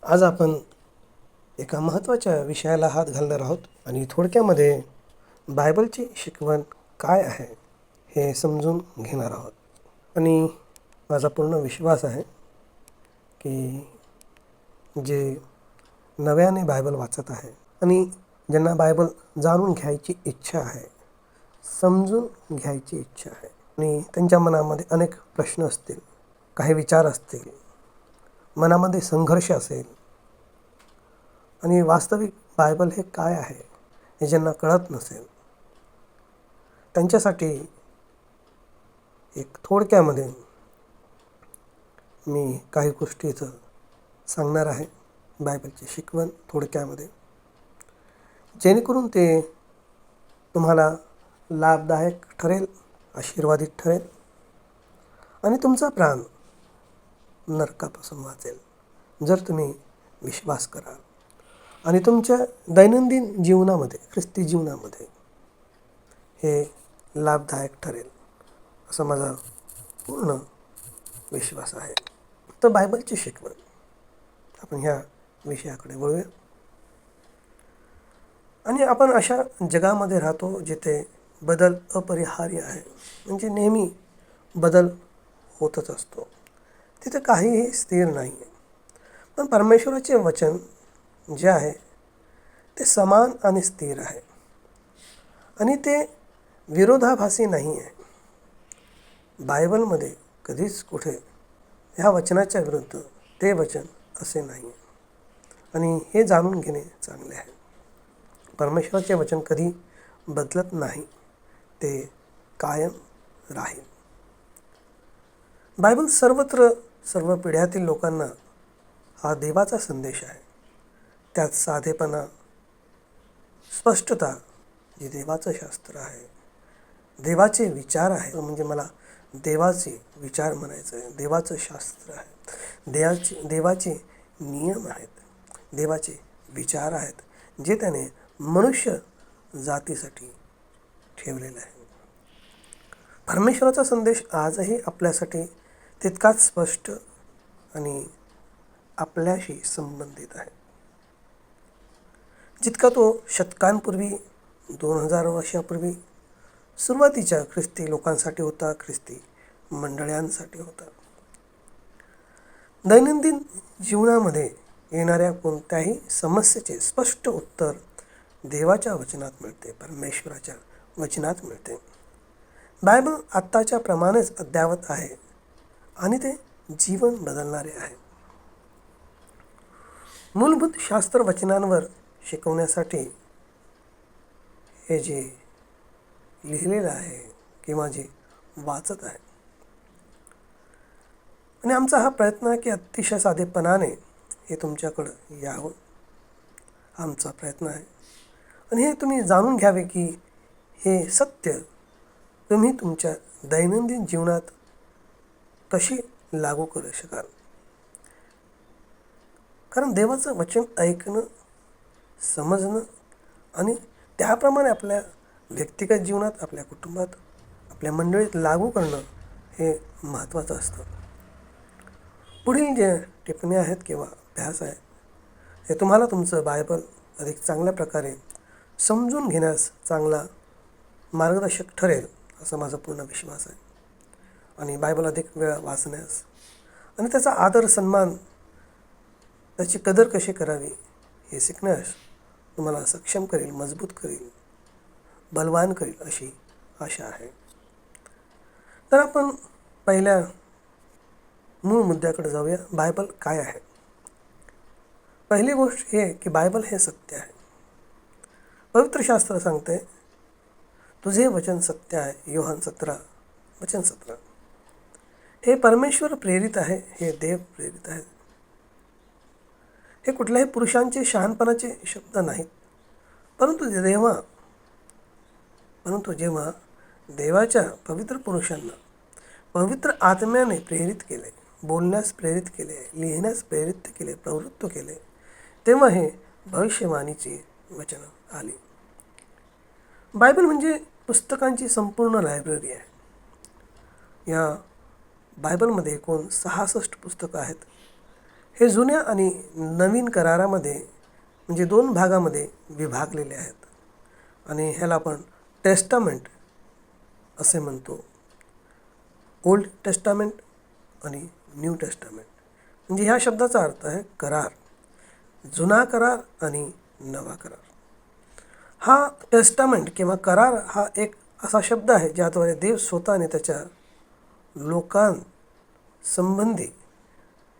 आज आपण एका महत्त्वाच्या विषयाला हात घालणार आहोत आणि थोडक्यामध्ये बायबलची शिकवण काय आहे हे समजून घेणार आहोत. आणि माझा पूर्ण विश्वास आहे की जे नव्याने बायबल वाचत आहे आणि ज्यांना बायबल जाणून घ्यायची इच्छा आहे, समजून घ्यायची इच्छा आहे आणि त्यांच्या मनामध्ये अनेक प्रश्न असतील, काही विचार असतील, मनामध्ये संघर्ष असेल आणि वास्तविक बायबल हे काय आहे हे ज्यांना कळत नसेल, त्यांच्यासाठी एक थोडक्यामध्ये मी काही गोष्टी इथं सांगणार आहे. बायबलची शिकवण थोडक्यामध्ये, जेणेकरून ते तुम्हाला लाभदायक ठरेल, आशीर्वादित ठरेल आणि तुमचा प्राण नरकापासून वाचेल जर तुम्ही विश्वास कराल आणि तुमच्या दैनंदिन जीवनामध्ये, ख्रिस्ती जीवनामध्ये हे लाभदायक ठरेल असा माझा पूर्ण विश्वास आहे. तर बायबलची शिकवण, आपण ह्या विषयाकडे वळूया. आणि आपण अशा जगामध्ये राहतो जिथे बदल अपरिहार्य आहे, म्हणजे नेहमी बदल होतच असतो, तिथे काहीही स्थिर नाही आहे. पण परमेश्वराचे वचन जे आहे ते समान आणि स्थिर आहे आणि ते विरोधाभासी नाही आहे. बायबलमध्ये कधीच कुठे ह्या वचनाच्या विरुद्ध ते वचन असे नाही आहे आणि हे जाणून घेणे चांगले आहे. परमेश्वराचे वचन कधी बदलत नाही, ते कायम राहील. बायबल सर्वत्र सर्व पिढ्यातील लोकांना हा देवाचा संदेश आहे. त्यात साधेपणा, स्पष्टता, जे देवाचं शास्त्र आहे, देवाचे विचार आहे, म्हणजे मला देवाचे विचार म्हणायचं आहे, देवाचं शास्त्र आहे, देवाचे नियम आहेत, देवाचे विचार आहेत, जे त्याने मनुष्य जातीसाठी ठेवलेले आहे. परमेश्वराचा संदेश आजही आपल्यासाठी तितकाच स्पष्ट आणि आपल्याशी संबंधित आहे जितका तो शतकांपूर्वी, 2000 वर्षापूर्वी सुरुवातीच्या ख्रिस्ती लोकांसाठी होता, ख्रिस्ती मंडळांसाठी होता. दैनंदिन जीवनामध्ये येणाऱ्या कोणत्याही समस्येचे स्पष्ट उत्तर देवाच्या वचनात मिळते, परमेश्वराच्या वचनात मिळते. बायबल आत्ताच्या प्रमाणेच अद्ययावत आहे आणि ते जीवन बदलणारे आहे. मूलभूत शास्त्र वचनांवर शिकवण्यासाठी हे जे लिहिलेलं आहे किंवा जे वाचत आहे, आणि आमचा हा प्रयत्न आहे की अतिशय साधेपणाने हे तुमच्याकडं यावं, आमचा प्रयत्न आहे. आणि हे तुम्ही जाणून घ्यावे की हे सत्य तुम्ही तुमच्या दैनंदिन जीवनात कशी लागू करू शकाल. कारण देवाचं वचन ऐकणं, समजणं आणि त्याप्रमाणे आपल्या व्यक्तिगत जीवनात, आपल्या कुटुंबात, आपल्या मंडळीत लागू करणं हे महत्त्वाचं असतं. पुढील जे टिप्पणी आहेत किंवा अभ्यास आहे हे तुम्हाला तुमचं बायबल अधिक चांगल्या प्रकारे समजून घेण्यास चांगला मार्गदर्शक ठरेल असा माझा पूर्ण विश्वास आहे. आणि बायबल अधिक वेळा वाचण्यास आणि त्याचा आदर, सन्मान, त्याची कदर कशी करावी हे शिकण्यास तुम्हाला सक्षम करेल, मजबूत करेल, बलवान करेल अशी आशा आहे. तर आपण पहिल्या मूळ मुद्द्याकडे जाऊया. बायबल काय आहे? पहिली गोष्ट ही आहे की बायबल हे सत्य आहे. पवित्र शास्त्र सांगते, तुझे वचन सत्य आहे. योहान 17:17. हे परमेश्वर प्रेरित आहे, हे देव प्रेरित आहे. हे कुठल्याही पुरुषांचे शहाणपणाचे शब्द नाहीत, परंतु जेव्हा देवाच्या पवित्र पुरुषांना पवित्र आत्म्याने प्रेरित केले, बोलण्यास प्रेरित केले, लिहिण्यास प्रेरित केले, प्रवृत्त केले, तेव्हा हे भविष्यवाणीची वचनं आली. बायबल म्हणजे पुस्तकांची संपूर्ण लायब्ररी आहे. या बायबलमध्ये एकूण 66 पुस्तकं आहेत. हे जुन्या आणि नवीन करारामध्ये म्हणजे 2 भागामध्ये विभागलेले आहेत आणि ह्याला आपण टेस्टामेंट असे म्हणतो. ओल्ड टेस्टामेंट आणि न्यू टेस्टामेंट. म्हणजे ह्या शब्दाचा अर्थ आहे करार, जुना करार आणि नवा करार. हा टेस्टामेंट किंवा करार हा एक असा शब्द आहे ज्याद्वारे देव स्वतःने त्याच्या लोकांसंबंधी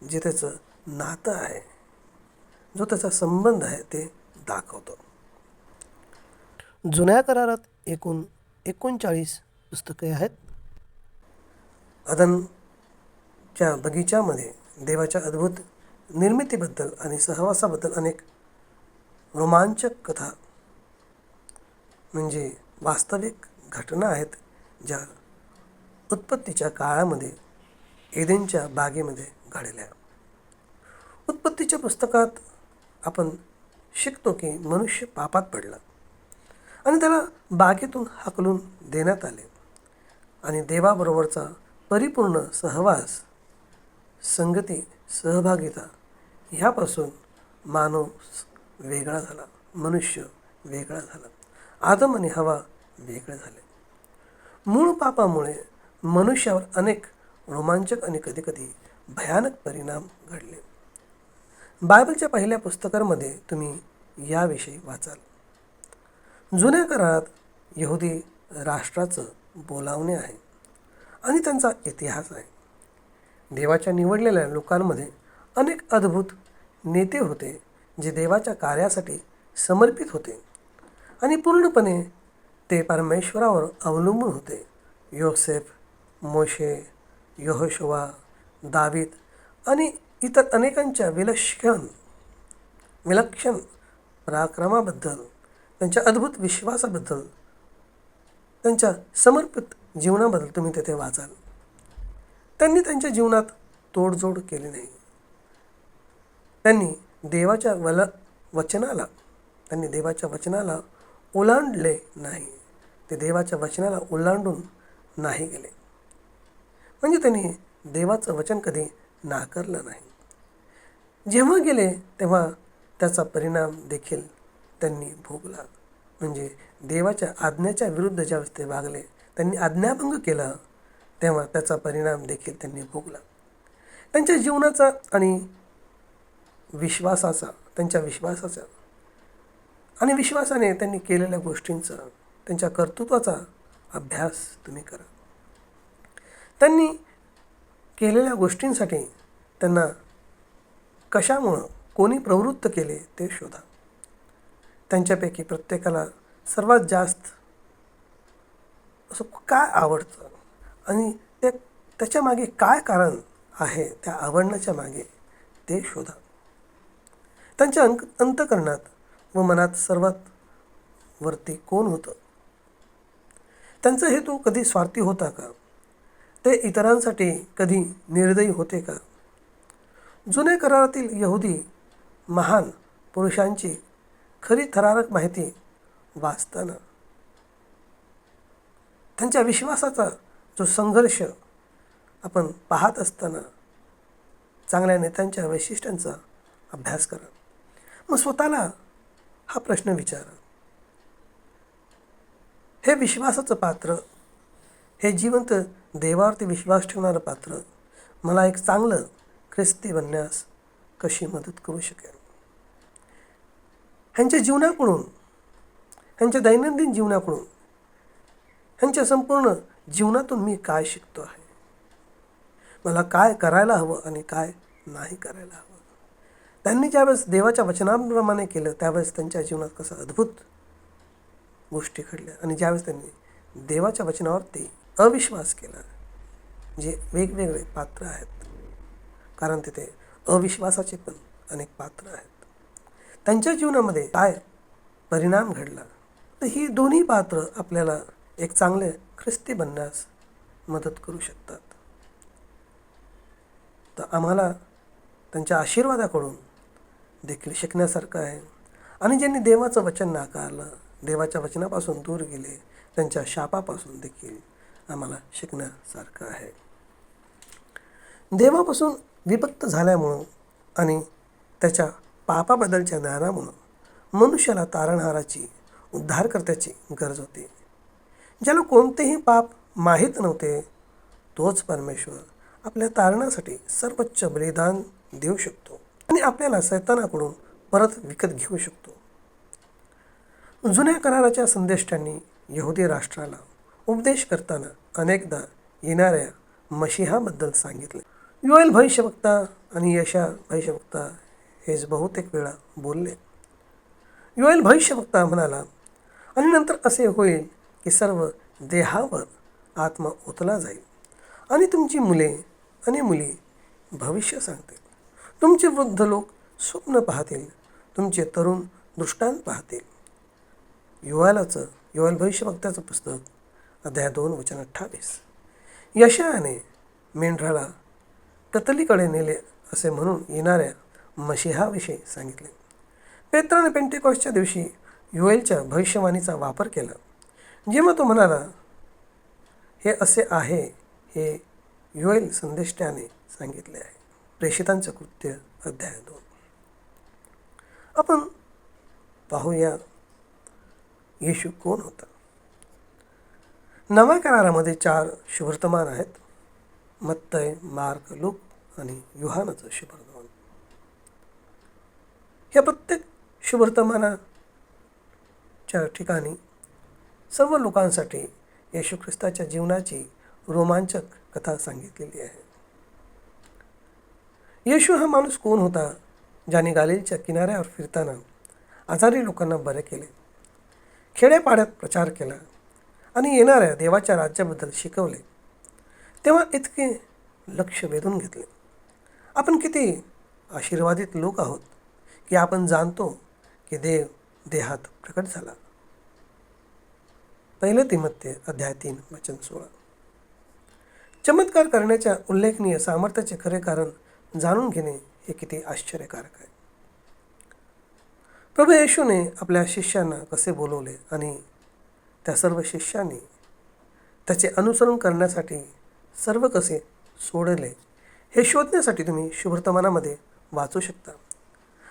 जे त्याचं नातं आहे, जो त्याचा संबंध आहे ते दाखवतो. जुन्या करारात एकूण 39 पुस्तके आहेत. अदनच्या बगीच्यामध्ये देवाच्या अद्भुत निर्मितीबद्दल आणि सहवासाबद्दल अनेक रोमांचक कथा म्हणजे वास्तविक घटना आहेत ज्या उत्पत्तीच्या काळामध्ये एदेनच्या बागेमध्ये घडल्या. उत्पत्तीच्या पुस्तकात आपण शिकतो की मनुष्य पापात पडला आणि त्याला बागेतून हाकलून देण्यात आले आणि देवाबरोबरचा परिपूर्ण सहवास, संगती, सहभागिता ह्यापासून मानव वेगळा झाला, मनुष्य वेगळा झाला, आदम आणि हवा वेगळे झाले. मूळ पापामुळे मनुष्यावर अनेक रोमांचक आणि कधीकधी भयानक परिणाम घडले. बायबलच्या पहिल्या पुस्तकामध्ये तुम्ही याविषयी वाचाल. जुन्या करारात यहुदी राष्ट्राचं बोलावणे आहे आणि त्यांचा इतिहास आहे. देवाच्या निवडलेल्या लोकांमध्ये अनेक अद्भुत नेते होते जे देवाच्या कार्यासाठी समर्पित होते आणि पूर्णपणे ते परमेश्वरावर अवलंबून होते. योसेफ, मोशे, यहोशुवा, दावीद आणि इतर अनेकांच्या विलक्षण पराक्रमाबद्दल, त्यांच्या अद्भुत विश्वासाबद्दल, त्यांच्या समर्पित जीवनाबद्दल तुम्ही तेथे वाचाल. त्यांनी त्यांच्या जीवनात तोडजोड केली नाही. त्यांनी देवाच्या वचनाला ओलांडले नाही. ते देवाच्या वचनाला ओलांडून नाही गेले. म्हणजे त्यांनी देवाचं वचन कधी नाकारलं नाही. जेव्हा गेले तेव्हा त्याचा परिणाम देखील त्यांनी भोगला. म्हणजे देवाच्या आज्ञेच्या विरुद्ध ज्यावेळेस ते वागले, त्यांनी आज्ञाभंग केला, तेव्हा त्याचा परिणाम देखील त्यांनी भोगला. त्यांच्या जीवनाचा आणि त्यांच्या विश्वासाचा आणि विश्वासाने त्यांनी केलेल्या गोष्टींचा, त्यांच्या कर्तृत्वाचा अभ्यास तुम्ही करा. त्यांनी केलेल्या गोष्टींसाठी त्यांना कशामुळं, कोणी प्रवृत्त केले ते शोधा. त्यांच्यापैकी प्रत्येकाला सर्वात जास्त असं काय आवडतं आणि त्याच्या मागे काय कारण आहे, त्या आवडण्याच्या मागे ते शोधा. त्यांच्या अंतःकरणात व मनात सर्वात वरती कोण होतं? त्यांचा हेतू कधी स्वार्थी होता का? ते इतरांसाठी कधी निर्दयी होते का? जुन्या करारातील यहुदी महान पुरुषांची खरी थरारक माहिती वाचताना त्यांच्या विश्वासाचा जो संघर्ष आपण पाहत असताना चांगल्या नेत्यांच्या वैशिष्ट्यांचा अभ्यास करा. मग स्वतःला हा प्रश्न विचारा, हे विश्वासाचं पात्र, हे जिवंत देवावरती विश्वास ठेवणारं पात्र मला एक चांगलं ख्रिस्ती बनण्यास कशी मदत करू शकेल? ह्यांच्या जीवनाकडून, ह्यांच्या दैनंदिन जीवनाकडून, ह्यांच्या संपूर्ण जीवनातून मी काय शिकतो आहे? मला काय करायला हवं आणि काय नाही करायला हवं? त्यांनी ज्यावेळेस देवाच्या वचनाप्रमाणे केलं त्यावेळेस त्यांच्या जीवनात कसा अद्भुत गोष्टी घडल्या आणि ज्यावेळेस त्यांनी देवाच्या वचनावरती अविश्वास केला, जे वेगवेगळे पात्र आहेत, कारण तिथे अविश्वासाचे पण अनेक पात्र आहेत, त्यांच्या जीवनामध्ये काय परिणाम घडला, तर ही दोन्ही पात्र आपल्याला एक चांगले ख्रिस्ती बनण्यास मदत करू शकतात. तर आम्हाला त्यांच्या आशीर्वादाकडून देखील शिकण्यासारखं आहे आणि ज्यांनी देवाचं वचन नाकारलं, देवाच्या वचनापासून दूर गेले, त्यांच्या शापापासून देखील आम्हाला शिकण्यासारखं आहे. देवापासून विभक्त झाल्यामुळं आणि त्याच्या पापाबद्दलच्या ज्ञानामुळं मनुष्याला तारणहाराची, उद्धारकर्त्याची गरज होती. ज्याला कोणतेही पाप माहीत नव्हते तोच परमेश्वर आपल्या तारणासाठी सर्वोच्च बलिदान देऊ शकतो आणि आपल्याला सैतानाकडून परत विकत घेऊ शकतो. जुन्या कराराच्या संदेष्टांनी यहुदी राष्ट्राला उपदेश करताना अनेकदा येणाऱ्या मशिहाबद्दल सांगितले. योएल भविष्यवक्ता आणि यशा भविष्यवक्ता हेच बहुतेक वेळा बोलले. योएल भविष्यवक्ता म्हणाला, आणि नंतर असे होईल की सर्व देहावर आत्मा ओतला जाईल आणि तुमची मुले आणि मुली भविष्य सांगतील. तुमचे वृद्ध लोक स्वप्न पाहतील, तुमचे तरुण दृष्टांत पाहतील. योएल भविष्यवक्त्याचं पुस्तक अध्याय 2 वचन 28. यशायाने मेंढराला कतलीकडे नेले असे म्हणून येणाऱ्या मशिहाविषयी सांगितले. पेत्राने पेंटेकॉस्टच्या दिवशी योएलच्या भविष्यवाणीचा वापर केला, जेव्हा तो म्हणाला, हे असे आहे, हे योएल संदेष्टाने सांगितले आहे. प्रेषितांचं कृत्य अध्याय 2. आपण पाहूया येशू कोण होता. नव्या करारामध्ये 4 शुभवर्तमान आहेत: मत्तय, मार्क, लूक आणि योहानाचं शुभवर्तमान. या प्रत्येक शुभवर्तमानाच्या ठिकाणी सर्व लोकांसाठी येशू ख्रिस्ताच्या जीवनाची रोमांचक कथा सांगितलेली आहे. येशू हा माणूस कोण होता ज्याने गालिलच्या किनाऱ्यावर फिरताना आजारी लोकांना बरे केले, खेड्यापाड्यात प्रचार केला आणि येणाऱ्या देवाच्या राज्याबद्दल शिकवले, तेव्हा इतके लक्ष वेधून घेतले. आपण किती आशीर्वादित लोक आहोत की आपण जाणतो की देव देहात प्रकट झाला. 1 तिमोथेय अध्याय 3 वचन 16. चमत्कार करण्याच्या उल्लेखनीय सामर्थ्याचे खरे कारण जाणून घेणे हे किती आश्चर्यकारक आहे. प्रभू येशूने आपल्या शिष्यांना कसे बोलवले आणि त्या सर्व शिष्यांनी त्याचे अनुसरण करण्यासाठी सर्व कसे सोडले हे शोधण्यासाठी तुम्ही शुभवर्तमानामध्ये वाचू शकता.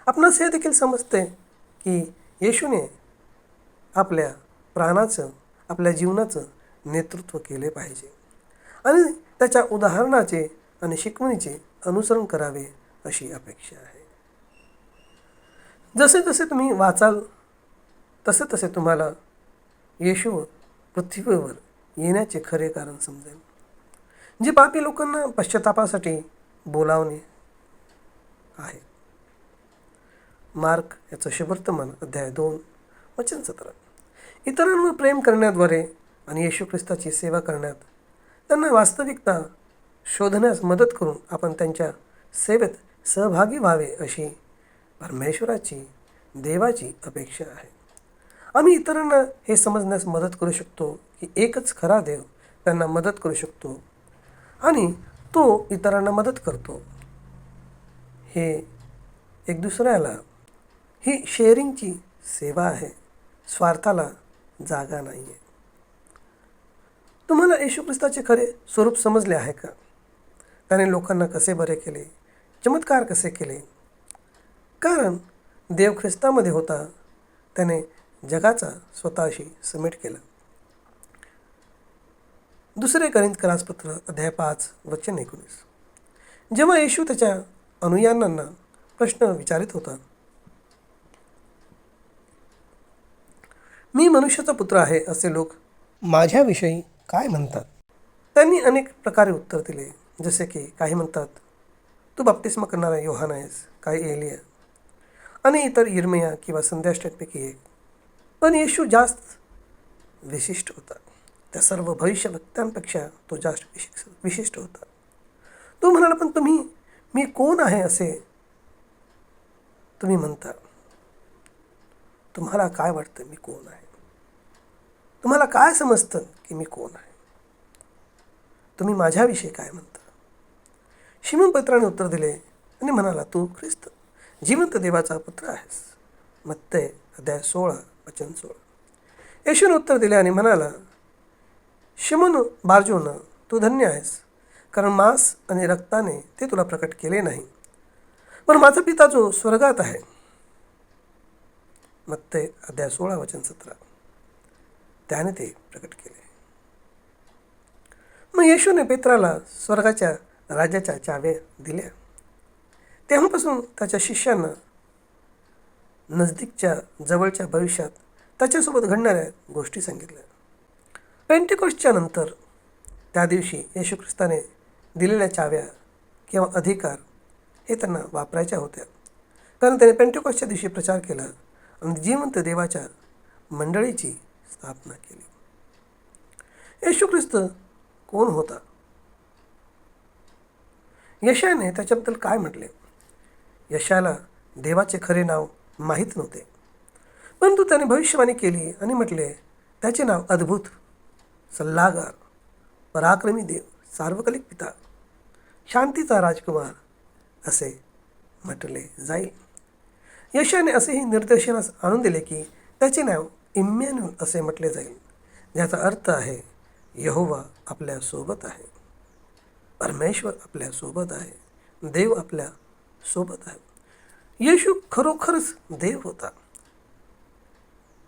आपणास हे देखील समजते की येशूने आपल्या प्राणाचं, आपल्या जीवनाचं नेतृत्व केले पाहिजे आणि त्याच्या उदाहरणाचे आणि शिकवणीचे अनुसरण करावे अशी अपेक्षा आहे. जसे जसे तुम्ही वाचाल तसे तसे तुम्हाला येशू पृथ्वीवर येण्याचे खरे कारण समजेल, जे पापी लोकांना पश्चातापासाठी बोलावणे आहे. मार्क याचं शुभवर्तमान अध्याय 2 वचन 17. इतरांवर प्रेम करण्याद्वारे आणि येशू ख्रिस्ताची सेवा करण्यात त्यांना वास्तविकता शोधण्यास मदत करून आपण त्यांच्या सेवेत सहभागी व्हावे अशी परमेश्वराची, देवाची अपेक्षा आहे. आम्ही इतरांना हे समजण्यास मदत करू शकतो की एकच खरा देव त्यांना मदत करू शकतो आणि तो इतरांना मदत करतो. हे एक दुसऱ्याला, ही शेअरिंगची सेवा आहे, स्वार्थाला जागा नाही आहे. तुम्हाला येशू ख्रिस्ताचे खरे स्वरूप समजले आहे का? त्याने लोकांना कसे बरे केले, चमत्कार कसे केले? कारण देव ख्रिस्तामध्ये होता, त्याने जगाचा स्वतःशी समेट केला. 2 कोरिंथकरासपत्र अध्याय 5 वचन 19. जेव्हा येशू त्याच्या अनुयायांना प्रश्न विचारित होता, मी मनुष्याचा पुत्र आहे असे लोक माझ्याविषयी काय म्हणतात, त्यांनी अनेक प्रकारे उत्तर दिले. जसे की काही म्हणतात, तू बप्तिस्मा करणारा योहान आहेस, काही एलिया आणि इतर इर्मिया किंवा संदेष्टांपैकी एक. पण येशू जास्त विशिष्ट होता. त्या सर्व भविष्यवक्त्यांपेक्षा तो जास्त विशिष्ट होता. तो म्हणाला, पण तुम्ही मी कोण आहे असे तुम्ही म्हणता? तुम्हाला काय वाटतं मी कोण आहे? तुम्हाला काय समजतं की मी कोण आहे? तुम्ही माझ्याविषयी काय म्हणता? शिमोन पेत्राने उत्तर दिले आणि म्हणाला, तू ख्रिस्त जिवंत देवाचा पुत्र आहेस. मत्तय अध्याय 16 वचन 16. येशूने उत्तर दिले आणि म्हणाला, शिमोन बारजोना, तू धन्य आहेस, कारण मांस आणि रक्ताने ते तुला प्रकट केले नाही, पण माझा पिता जो स्वर्गात आहे, मत्तई अध्याय 16 वचन 17, त्याने ते प्रकट केले. मग येशूने पेत्राला स्वर्गाच्या राज्याच्या चाव्या दिल्या. तेव्हापासून त्याच्या शिष्यांना नजदीकच्या जवळच्या भविष्यात त्याच्यासोबत घडणाऱ्या गोष्टी सांगितल्या. पेंटिकोस्टच्या नंतर त्या दिवशी येशू ख्रिस्ताने दिलेल्या चाव्या किंवा अधिकार हे त्यांना वापरायच्या होत्या, कारण त्याने पेंटिकोस्टच्या दिवशी प्रचार केला आणि जिवंत देवाच्या मंडळीची स्थापना केली. येशू ख्रिस्त कोण होता? यशायाने त्याच्याबद्दल काय म्हटले? यशाला देवाचे खरे नाव माहीत नव्हते, परंतु त्याने भविष्यवाणी केली आणि म्हटले, त्याचे नाव अद्भुत, सल्लागार, पराक्रमी देव, सार्वकालिक पिता, शांतीचा राजकुमार असे म्हटले जाईल. यशाने असेही निर्देशनास आणून दिले की त्याचे नाव इम्मॅन्युअल असे म्हटले जाईल, ज्याचा अर्थ आहे यहोवा आपल्या सोबत आहे, परमेश्वर आपल्या सोबत आहे, देव आपल्या सोबत आहे. येशू खरोखरच देव होता.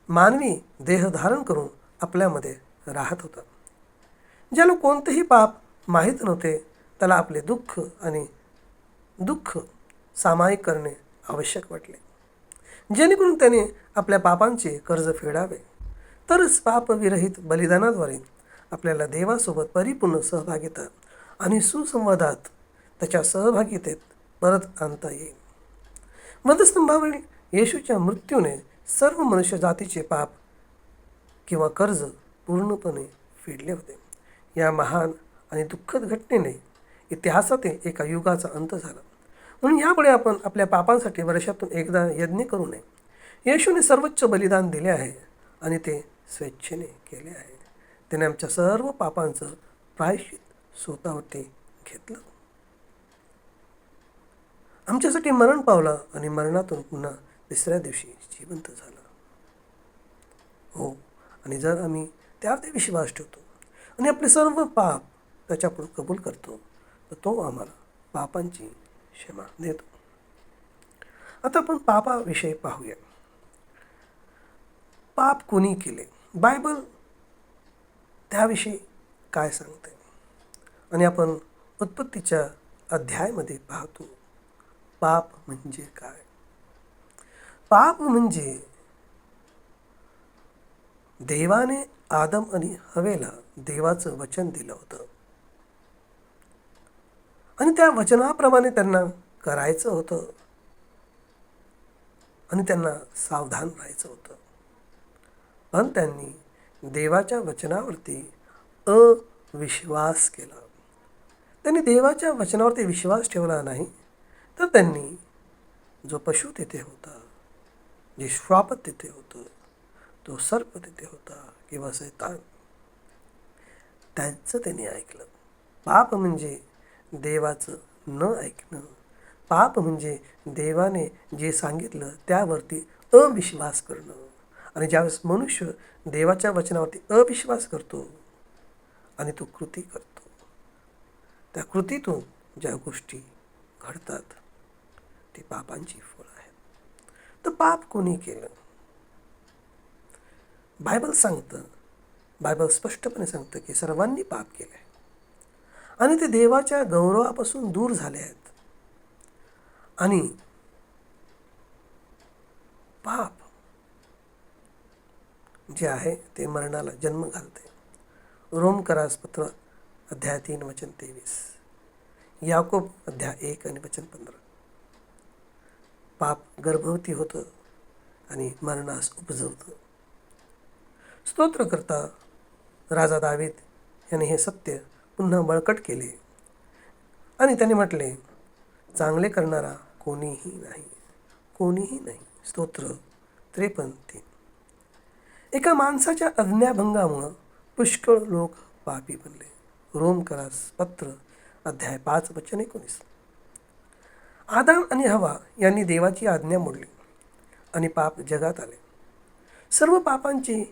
मानवी देह धारण करून आपल्यामध्ये राहत होता. ज्याला कोणतेही पाप माहीत नव्हते त्याला आपले दुःख सामायिक करणे आवश्यक वाटले, जेणेकरून त्याने आपल्या पापांचे कर्ज फेडावे. तरच पापविरहित बलिदानाद्वारे आपल्याला देवासोबत परिपूर्ण सहभागिता आणि सुसंवादात त्याच्या सहभागितेत परत आणता येईल. वधस्तंभावरील येशूच्या मृत्यूने सर्व मनुष्य जातीचे पाप किंवा कर्ज पूर्णपणे फेडले होते. या महान आणि दुःखद घटनेने इतिहासातील एका युगाचा अंत झाला. म्हणून यापुढे आपण आपल्या पापांसाठी वर्षातून एकदा यज्ञ करू नये. येशूने सर्वोच्च बलिदान दिले आहे आणि ते स्वेच्छेने केले आहे. त्याने आमच्या सर्व पापांचं प्रायश्चित स्वतःवरती घेतलं, आमच्यासाठी मरण पावला आणि मरणातून पुन्हा तिसऱ्या दिवशी जिवंत झाला. हो, आणि जर आम्ही त्यावर विश्वास ठेवतो आणि आपले सर्व पाप त्याच्यापुढे कबूल करतो तर तो आम्हाला पापांची क्षमा देतो. आता आपण पापाविषयी पाहूया. पाप कोणी केले? बायबल त्याविषयी काय सांगते? आणि आपण उत्पत्तीच्या अध्यायामध्ये पाहतो, पाप म्हणजे काय? पाप म्हणजे देवाने आदम आणि हवेला देवाचं वचन दिलं होतं आणि त्या वचनाप्रमाणे त्यांना करायचं होतं आणि त्यांना सावधान राहायचं होतं. पण त्यांनी देवाच्या वचनावरती अविश्वास केला. त्यांनी देवाच्या वचनावरती विश्वास ठेवला नाही, तर त्यांनी जो पशु तिथे होता, जे श्वाप तिथे होतं, तो सर्प तिथे होता किंवा शैतान, त्यांचं त्यांनी ऐकलं. पाप म्हणजे देवाचं न ऐकणं. पाप म्हणजे देवाने जे सांगितलं त्यावरती अविश्वास करणं. आणि ज्यावेळेस मनुष्य देवाच्या वचनावरती अविश्वास करतो आणि तो कृती करतो, त्या कृतीतून ज्या गोष्टी घडतात ती पापांची फळं आहेत. तर पाप कोणी केलं? बायबल स्पष्टपणे सांगतं की सर्वांनी पाप केले आहे आणि ते देवाच्या गौरवापासून दूर झाले आहेत. आणि पाप जे आहे ते मरणाला जन्म घालते. रोमकरास पत्र अध्याय 3 वचन 23, याकोब अध्याय 1 आणि वचन 15. पाप गर्भवती होतं आणि मरणास उपजवतं. स्तोत्रकर्ता राजा दावीद याने हे सत्य पुन्हा बळकट केले आणि त्याने म्हटले, चांगले करणारा कोणीही नाही, कोणीही नाही. स्तोत्र 53:3. एका माणसाच्या आज्ञाभंगामुळं पुष्कळ लोक पापी बनले. रोमकरास पत्र अध्याय 5 वचन 19. आदाम आणि हवा यांनी देवाची आज्ञा मोडली आणि पाप जगात आले. सर्व पापांची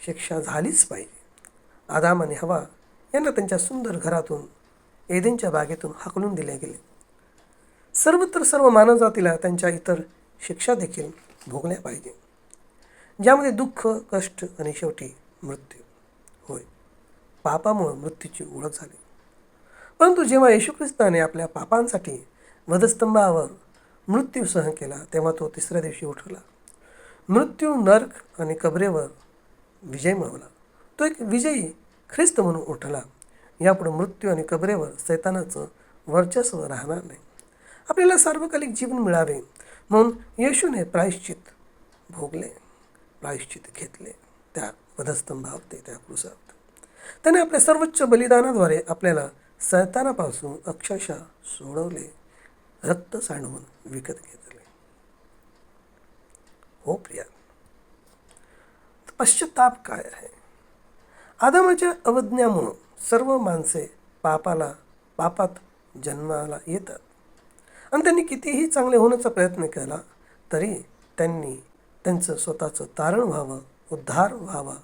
शिक्षा झालीच पाहिजे. आदाम आणि हवा यांना त्यांच्या सुंदर घरातून, एदेनच्या बागेतून हाकलून दिले गेले. सर्वत्र सर्व मानवजातीला त्यांच्या इतर शिक्षा देखील भोगल्या पाहिजे, ज्यामध्ये दुःख, कष्ट आणि शेवटी मृत्यू. होय, पापामुळे मृत्यूची ओळख झाली. परंतु जेव्हा येशू ख्रिस्ताने आपल्या पापांसाठी वधस्तंभावर मृत्यू सहन केला, तेव्हा तो तिसऱ्या दिवशी उठवला. मृत्यू, नरक आणि कबरेवर विजय मिळवला. तो एक विजयी ख्रिस्त म्हणून उठला. यापुढे मृत्यू आणि कबरेवर सैतानाचं वर्चस्व राहणार नाही. आपल्याला सार्वकालिक जीवन मिळावे म्हणून येशूने प्रायश्चित भोगले, प्रायश्चित घेतले त्या वधस्तंभावरती, त्या क्रूसावरती. त्याने आपल्या सर्वोच्च बलिदानाद्वारे आपल्याला सैतानापासून अक्षरशः सोडवले, रक्त सांडवून विकत घेतले. हो प्रिया, पश्चाताप काय आहे? आदमाच्या अवज्ञामुळं सर्व माणसे पापात जन्माला येतात. आणि त्यांनी कितीही चांगले होण्याचा प्रयत्न केला तरी त्यांचं स्वतःचं तारण व्हावं, उद्धार व्हावा,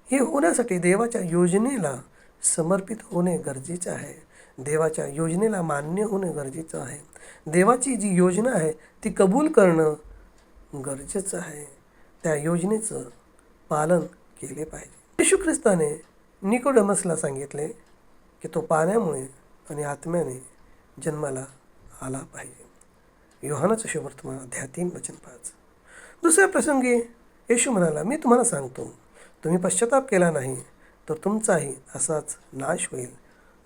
हे होण्यासाठी देवाच्या योजनेला समर्पित होणे गरजेचे आहे. देवाच्या योजनेला मान्य होणे गरजेचं आहे. देवाची जी योजना आहे ती कबूल करणं गरजेचं आहे. त्या योजनेचं पालन केले पाहिजे. येशू ख्रिस्ताने निकोडेमसला सांगितले की तो पाण्यामुळे आणि आत्म्याने जन्माला आला पाहिजे. योहानाचं शुभवर्तमान अध्याय 3 वचन 5. दुसऱ्या प्रसंगी येशू म्हणाला, मी तुम्हाला सांगतो, तुम्ही पश्चाताप केला नाही तर तुमचाही असाच नाश होईल.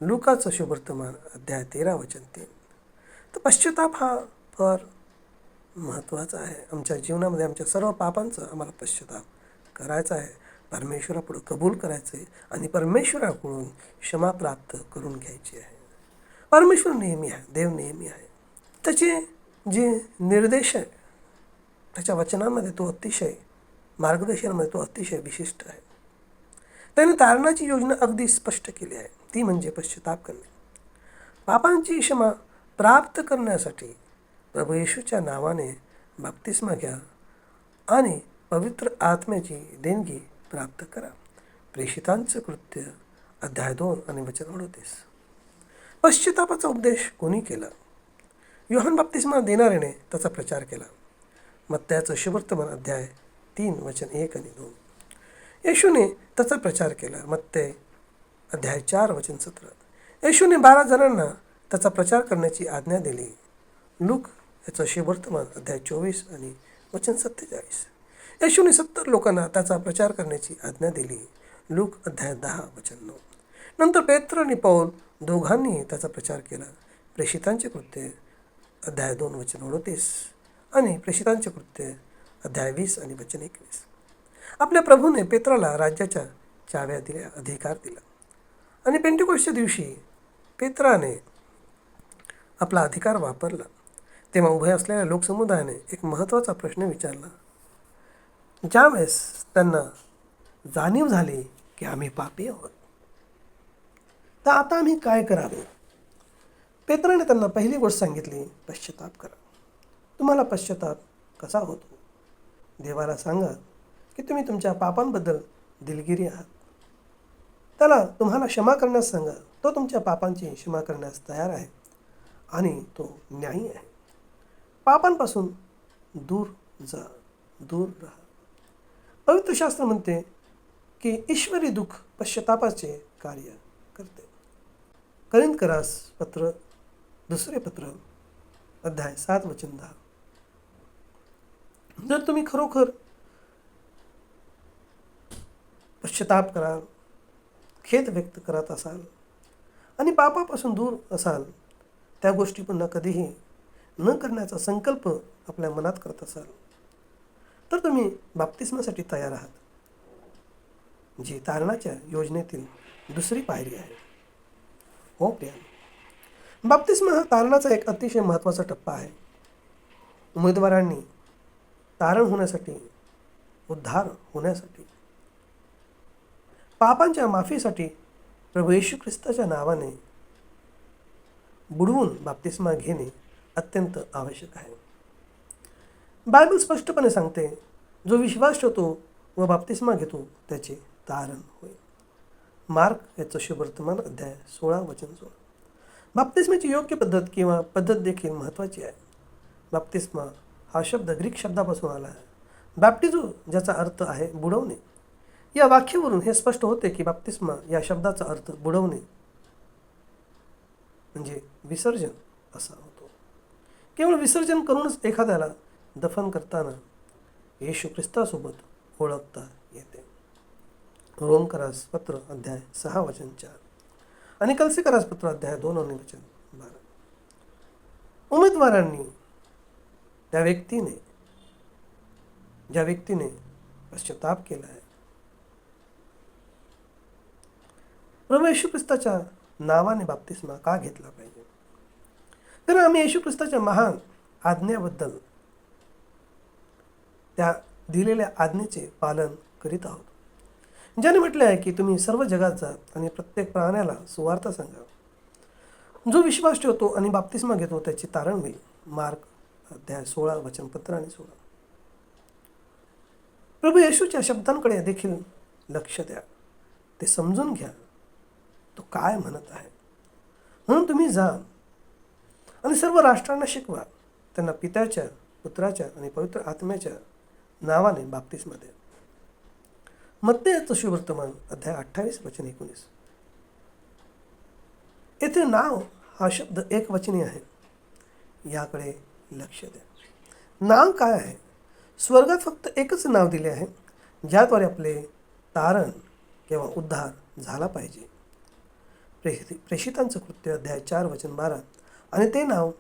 लुकाचं शुभवर्तमान अध्याय 13 वचन 3. तर पश्चाताप हा फार महत्त्वाचा आहे. आमच्या जीवनामध्ये आमच्या सर्व पापांचा आम्हाला पश्चाताप करायचा आहे, परमेश्वरापुढं कबूल करायचं आहे आणि परमेश्वराकडून क्षमा प्राप्त करून घ्यायची आहे. परमेश्वर नेहमी आहे, देव नेहमी आहे. त्याचे जे निर्देश आहे त्याच्या वचनामध्ये तो अतिशय, मार्गदर्शनामध्ये तो अतिशय विशिष्ट आहे. त्याने तारणाची योजना अगदी स्पष्ट केली आहे, ती म्हणजे पश्चाताप करणे. पापांची क्षमा प्राप्त करण्यासाठी प्रभू येशूच्या नावाने बाप्तिस्मा घ्या आणि पवित्र आत्म्याची देणगी प्राप्त करा. प्रेषितांचं कृत्य अध्याय 2 आणि वचन 38. पश्चातापाचा उपदेश कोणी केला? योहान बाप्तिस्मा देणाऱ्याने त्याचा प्रचार केला. मत्तयाचं शुभवर्तमान अध्याय 3 वचन 1 आणि 2. येशूने त्याचा प्रचार केला. मत्तय अध्याय 4 वचन 17. येशूने 12 जणांना त्याचा प्रचार करण्याची आज्ञा दिली. लूक याचं शुभवर्तमान अध्याय 24 आणि वचन 47. येशूने 70 लोकांना त्याचा प्रचार करण्याची आज्ञा दिली. लूक अध्याय 10 वचन 9. नंतर पेत्र आणि पौल दोघांनी त्याचा प्रचार केला. प्रेषितांचे कृत्य अध्याय 2 वचन 38 आणि प्रेषितांचे कृत्य अध्याय 20 आणि वचन 21. आपल्या प्रभूने पेत्राला राज्याच्या चाव्या दिल्या, अधिकार दिला. आणि पेंटिकोस्टच्या दिवशी पेत्राने आपला अधिकार वापरला. तेव्हा उभे असलेल्या लोकसमुदायाने एक महत्त्वाचा प्रश्न विचारला. ज्यावेळेस त्यांना जाणीव झाली की आम्ही पापी आहोत, तर आता आम्ही काय करावे? पेत्राने त्यांना पहिली गोष्ट सांगितली, पश्चाताप करा. तुम्हाला पश्चाताप कसा होतो? देवाला सांगा की तुम्ही तुमच्या पापांबद्दल दिलगिरी आहात. त्याला तुम्हाला क्षमा करण्यास सांगा. तो तुमच्या पापांची क्षमा करण्यास तयार आहे आणि तो न्यायी आहे. पापांपासून दूर जा, दूर राहा. पवित्र शास्त्र म्हणते की ईश्वरी दुःख पश्चातापाचे कार्य करते. करिंथकरास पत्र, दुसरे पत्र अध्याय 7 वचन 10. जर तुम्ही खरोखर पश्चाताप कराल, खेद व्यक्त करत असाल आणि पापापासून दूर असाल, त्या गोष्टी पुन्हा कधीही न करण्याचा संकल्प आपल्या मनात करत असाल, तर तुम्ही बाप्तिस्मासाठी तयार आहात, जी तारणाच्या योजनेतील दुसरी पायरी आहे. हो प्रिया, बाप्तिस्मा हा तारणाचा एक अतिशय महत्त्वाचा टप्पा आहे. उमेदवारांनी तारण होण्यासाठी, उद्धार होण्यासाठी, पापांच्या माफीसाठी प्रभू येशू ख्रिस्ताच्या नावाने बुडवून बाप्तिस्मा घेणे अत्यंत आवश्यक आहे. बायबल स्पष्टपणे सांगते, जो विश्वास ठेवतो व बाप्तिस्मा घेतो त्याचे तारण होईल. मार्क याचं शुभवर्तमान अध्याय 16 वचन 16. बाप्तिस्माची योग्य पद्धत किंवा पद्धत देखील महत्त्वाची आहे. बाप्तिस्मा हा शब्द ग्रीक शब्दापासून आला आहे. बॅप्टिझो, ज्याचा अर्थ आहे बुडवणे. या वाक्यावरून हे स्पष्ट होते की बाप्तिस्मा या शब्दाचा अर्थ बुडवणे म्हणजे विसर्जन असा होतो. केवळ विसर्जन करूनच एखाद्याला दफन करताना येशू ख्रिस्तासोबत ओळखता येते. रोमकरास पत्र अध्याय 6 वचन 4 आणि कलसीकरास पत्र अध्याय 2 आणि वचन 12. उमेदवारांनी ज्या व्यक्तीने पश्चाताप केला आहे, प्रभू येशू ख्रिस्ताच्या नावाने बाप्तिस्मा का घेतला पाहिजे? कारण आम्ही येशू ख्रिस्ताच्या महान आज्ञेबद्दल, त्या दिलेल्या आज्ञेचे पालन करीत आहोत. ज्याने म्हटले आहे की तुम्ही सर्व जगात जा आणि प्रत्येक प्राण्याला सुवार्थ सांगा. जो विश्वास ठेवतो आणि बाप्तिस्मा घेतो त्याची तारण होईल. मार्क अध्याय 16 वचन 15 आणि 16. प्रभू येशूच्या शब्दांकडे देखील लक्ष द्या. ते समजून घ्या तो काय म्हणत आहे. म्हणून तुम्ही जा आणि सर्व राष्ट्रांना शिकवा, त्यांना पित्याच्या, पुत्राच्या आणि पवित्र आत्म्याच्या नावाने बाप्तिस्मा द्या. मत्तेचं सुवर्तमान अध्याय 28 वचन 19. येथे नाव हा शब्द एकवचनी आहे. याकडे लक्ष द्या. नाव काय आहे? स्वर्गात फक्त एकच नाव दिले आहे ज्याद्वारे आपले तारण किंवा उद्धार झाला पाहिजे. प्रेषितांचं कृत्य अध्याय 4 वचन 12 आणि ते नाव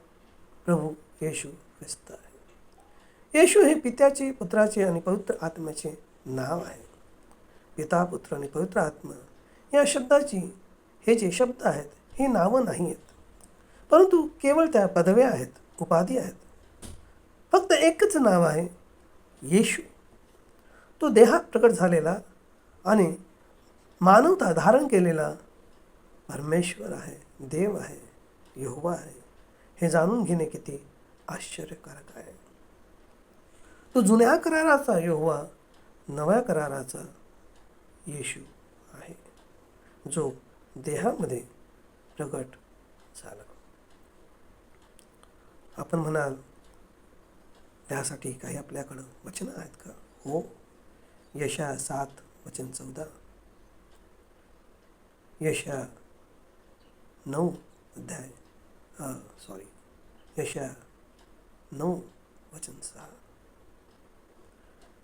प्रभू येशू ख्रिस्त आहे. येशू हे पित्याचे, पुत्राचे आणि पवित्र आत्म्याचे नाव आहे. पिता, पुत्र आणि पवित्र आत्मा या शब्दाची हे जे शब्द आहेत ही नावं नाही आहेत, परंतु केवळ त्या पदव्या आहेत, उपाधी आहेत. फक्त एकच नाव आहे, येशू. तो देहात प्रकट झालेला आणि मानवता धारण केलेला परमेश्वर आहे, देव आहे, यहोवा आहे. हे जाणून घेणे किती आश्चर्यकारक आहे. तो जुन्या कराराचा यहोवा, नव्या कराराचा येशू आहे, जो देहामध्ये प्रकट झाला. आपण म्हणाल त्यासाठी काही आपल्याकडं वचनं आहेत का? हो. यशाया 7 वचन 14, यशाया 9 वचन 6.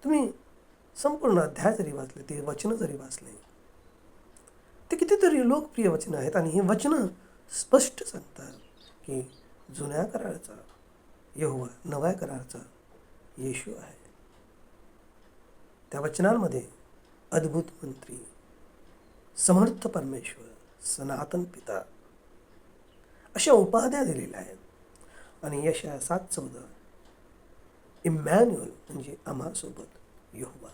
तुम्ही संपूर्ण अध्याय जरी वाचले, ते वचनं जरी वाचले, ते कितीतरी लोकप्रिय वचनं आहेत आणि ही वचनं स्पष्ट सांगतात की जुन्या कराराचा यहोवा, नव्या कराराचा येशू आहे. त्या वचनांमध्ये अद्भुत मंत्री, समर्थ परमेश्वर, सनातन पिता अशा उपाध्या दिलेल्या आहेत. आणि यशाया 7:14 इमॅन्युअल म्हणजे आम्हासोबत यहोवा,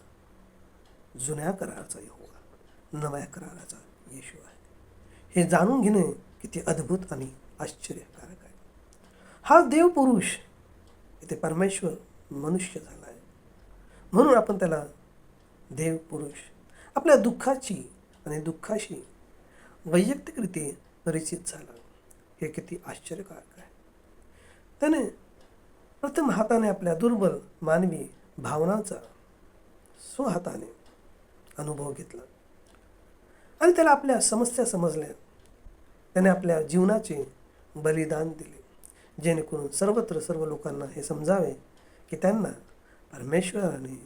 जुन्या कराराचा यहोवा, नव्या कराराचा येशू आहे. हे जाणून घेणे किती अद्भुत आणि आश्चर्यकारक आहे. हा देव पुरुष इथे परमेश्वर मनुष्य झाला आहे, म्हणून आपण त्याला देव पुरुष, आपल्या दुःखाची आणि दुःखाशी वैयक्तिकरित्या परिचित झाला. हे किती आश्चर्यकारक आहे. त्याने प्रथम हाताने आपल्या दुर्बल मानवी भावनांचा स्वहाताने अनुभव घेतला आणि त्याला आपल्या समस्या समजल्या. त्याने आपल्या जीवनाचे बलिदान दिले, जेणेकरून सर्वत्र सर्व लोकांना हे समजावे की त्यांना परमेश्वराने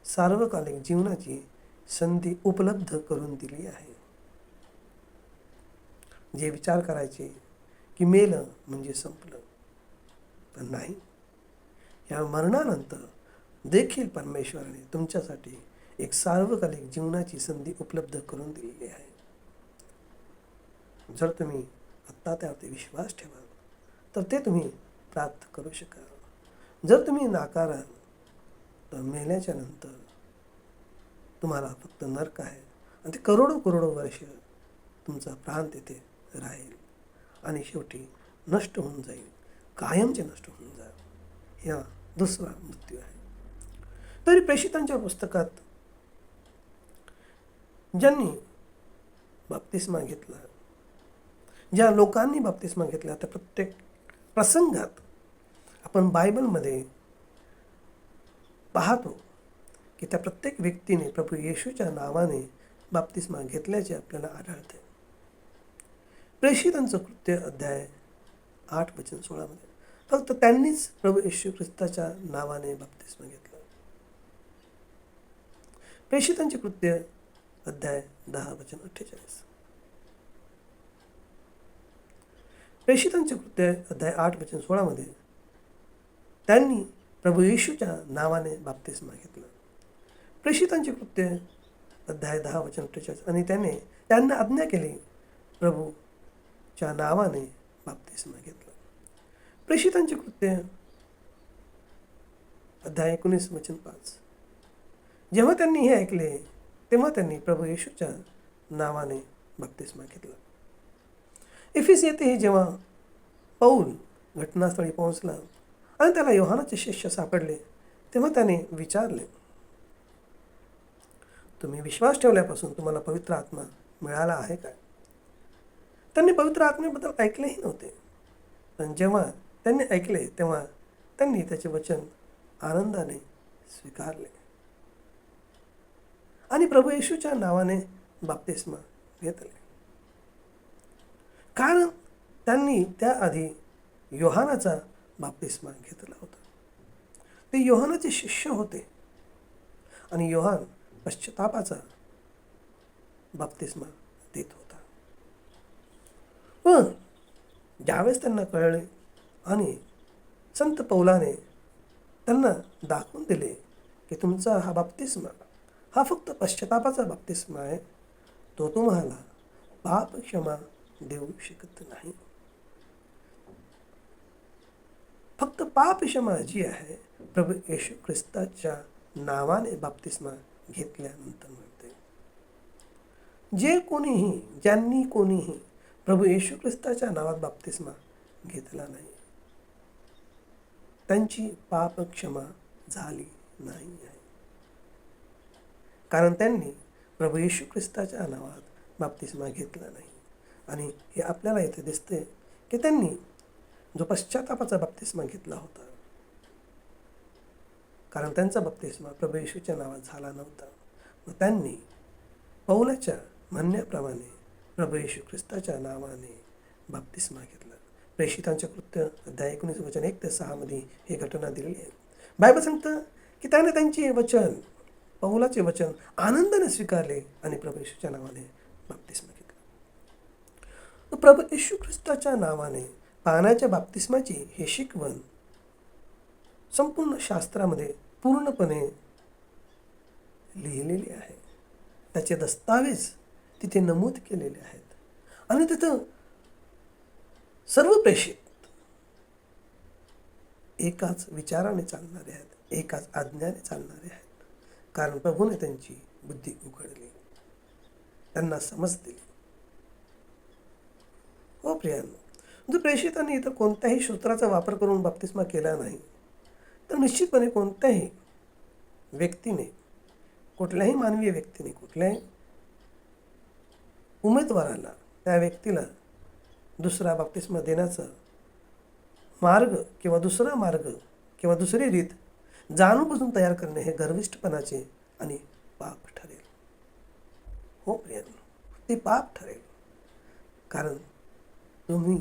सार्वकालिक जीवनाची संधी उपलब्ध करून दिली आहे. जे विचार करायचे की मेलं म्हणजे संपलं, पण नाही. या मरणानंतर देखील परमेश्वराने तुमच्यासाठी एक सार्वकालिक जीवनाची संधी उपलब्ध करून दिलेली आहे. जर तुम्ही आत्ता त्यावरती विश्वास ठेवाल तर ते तुम्ही प्राप्त करू शकाल. जर तुम्ही नाकाराल तर मेल्याच्या नंतर तुम्हाला फक्त नरक आहे आणि ते करोडो वर्ष तुमचा प्राण तेथे राहील आणि शेवटी नष्ट होऊन जाईल, कायमचे नष्ट होऊन जाईल. या दुसरा मृत्यू आहे. तरी प्रेषितांच्या पुस्तकात ज्यांनी बाप्तिस्मा घेतला ज्या लोकांनी बाप्तिस्मा घेतला त्या प्रत्येक प्रसंगात आपण बायबलमध्ये पाहतो की त्या प्रत्येक व्यक्तीने प्रभू येशूच्या नावाने बाप्तिस्मा घेतल्याचे आपल्याला आढळते. प्रेषितांचं कृत्य अध्याय 8:16 फक्त त्यांनीच प्रभू येशू ख्रिस्ताच्या नावाने बाप्तिस्मा घेतला. प्रेषितांचे कृत्य अध्याय 10:48 प्रेषितांचे कृत्य अध्याय 8:16 त्यांनी प्रभू येशूच्या नावाने बाप्तिस्मा घेतला. प्रेषितांचे कृत्य अध्याय 10:48 आणि त्यांना आज्ञा केली प्रभूच्या नावाने बाप्तिस्मा घेतला. प्रेषितांचे कृत्य अध्याय 19:5 जेव्हा त्यांनी हे ऐकले तेव्हा त्यांनी प्रभू येशूच्या नावाने बाप्तिस्मा घेतला. इफिस येथे जेव्हा पौल घटनास्थळी पोहोचला आणि त्याला योहानाचे शिष्य सापडले तेव्हा त्याने विचारले, तुम्ही विश्वास ठेवल्यापासून तुम्हाला पवित्र आत्मा मिळाला आहे काय? त्यांनी पवित्र आत्मेबद्दल ऐकलेही नव्हते, पण जेव्हा त्यांनी ऐकले तेव्हा त्यांनी त्याचे वचन आनंदाने स्वीकारले आणि प्रभू येशूच्या नावाने बाप्तिस्मा घेतले. कारण त्यांनी त्याआधी योहानाचा बाप्तिस्मा घेतला होता. ते योहानाचे शिष्य होते आणि योहान पश्चातापाचा बाप्तिस्मा देत होता. पण ज्यावेळेस त्यांना कळले आणि संत पौलाने त्यांना दाखवून दिले की तुमचा हा बाप्तिस्मा हा फक्त पश्चातापाचा बाप्तिस्मा आहे, तो तुम्हाला पाप क्षमा देऊ शकत नाही. फक्त पाप क्षमा जी आहे प्रभू येशू ख्रिस्ताच्या नावाने बाप्तिस्मा घेतल्यानंतर मिळते. ज्यांनी कोणीही प्रभू येशू ख्रिस्ताच्या नावात बाप्तिस्मा घेतला नाही त्यांची पाप क्षमा झाली नाही आहे. कारण त्यांनी प्रभू येशू ख्रिस्ताच्या नावात बाप्तिस्मा घेतला नाही. आणि हे आपल्याला इथे दिसते की त्यांनी जो पश्चातापाचा बाप्तिस्मा घेतला होता, कारण त्यांचा बाप्तिस्मा प्रभू येशूच्या नावात झाला नव्हता, व त्यांनी पौलाच्या म्हणण्याप्रमाणे प्रभू येशू ख्रिस्ताच्या नावाने बाप्तिस्मा घेतला. प्रेषितांचे कृत्य अध्याय 19:1-6 ही घटना दिलेली आहे. बायबल सांगतं की त्याने त्यांचे वचन, पौलाचे वचन आनंदाने स्वीकारले आणि प्रभू येशूच्या नावाने बाप्तिस्मा घेतला. प्रभू येशू ख्रिस्ताच्या नावाने पाण्याच्या बाप्तिस्माची ही शिकवण संपूर्ण शास्त्रामध्ये पूर्णपणे लिहिलेली आहे. त्याचे दस्तावेज तिथे नमूद केलेले आहेत आणि तिथं सर्व प्रेषित एकाच विचाराने चालणारे आहेत, एकाच आज्ञाने चालणारे आहेत. कारण प्रभूने त्यांची बुद्धी उघडली, त्यांना समज दिली. हो प्रियांनो, जर प्रेषितांनी इतर कोणत्याही सूत्राचा वापर करून बाप्तिस्मा केला नाही तर निश्चितपणे कोणत्याही व्यक्तीने, कुठल्याही मानवीय व्यक्तीने, कुठल्याही उमेदवाराला, त्या व्यक्तीला दुसरा बाप्तिस्मा देण्याचा मार्ग किंवा दुसरा मार्ग किंवा दुसरी रीत जाणूनबुजून तयार करणे हे गर्विष्ठपणाचे आणि पाप ठरेल. हो प्रियांनो, ते पाप ठरेल. कारण तुम्ही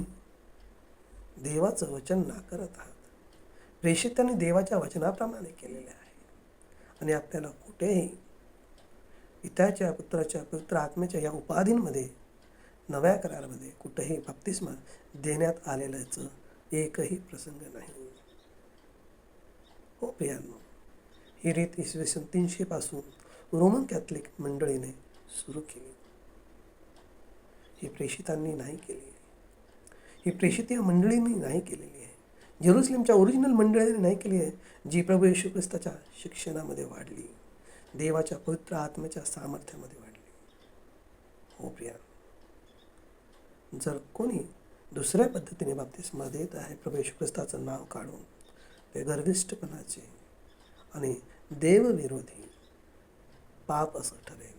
देवाचं वचन नाकारत आहात. प्रेषितांनी देवाच्या वचनाप्रमाणे केलेले आहे आणि आपल्याला कुठेही पित्याच्या, पुत्राच्या, पवित्र आत्म्याच्या या उपाधींमध्ये, नव्या करारामध्ये कुठेही बाप्तिस्मा देण्यात आलेल्याचं एकही प्रसंग नाही. हो प्रियांनो, ही रीत इसवी सन 300 पासून रोमन कॅथलिक मंडळीने सुरू केली. ही प्रेषितांनी नाही केली, ही प्रेषितीय मंडळींनी नाही केलेली आहे. जेरुसलेमच्या ओरिजिनल मंडळींनी नाही केली आहे, जी प्रभू येशू ख्रिस्ताच्या शिक्षणामध्ये वाढली, देवाच्या पवित्र आत्म्याच्या सामर्थ्यामध्ये वाढली. हो प्रियांनो, जर कोणी दुसऱ्या पद्धतीने बाप्तिस्मा देत आहे प्रभू येशू ख्रिस्ताचं नाव काढून, ते गर्विष्ठपणाचे आणि देवविरोधी पाप असं ठरेल.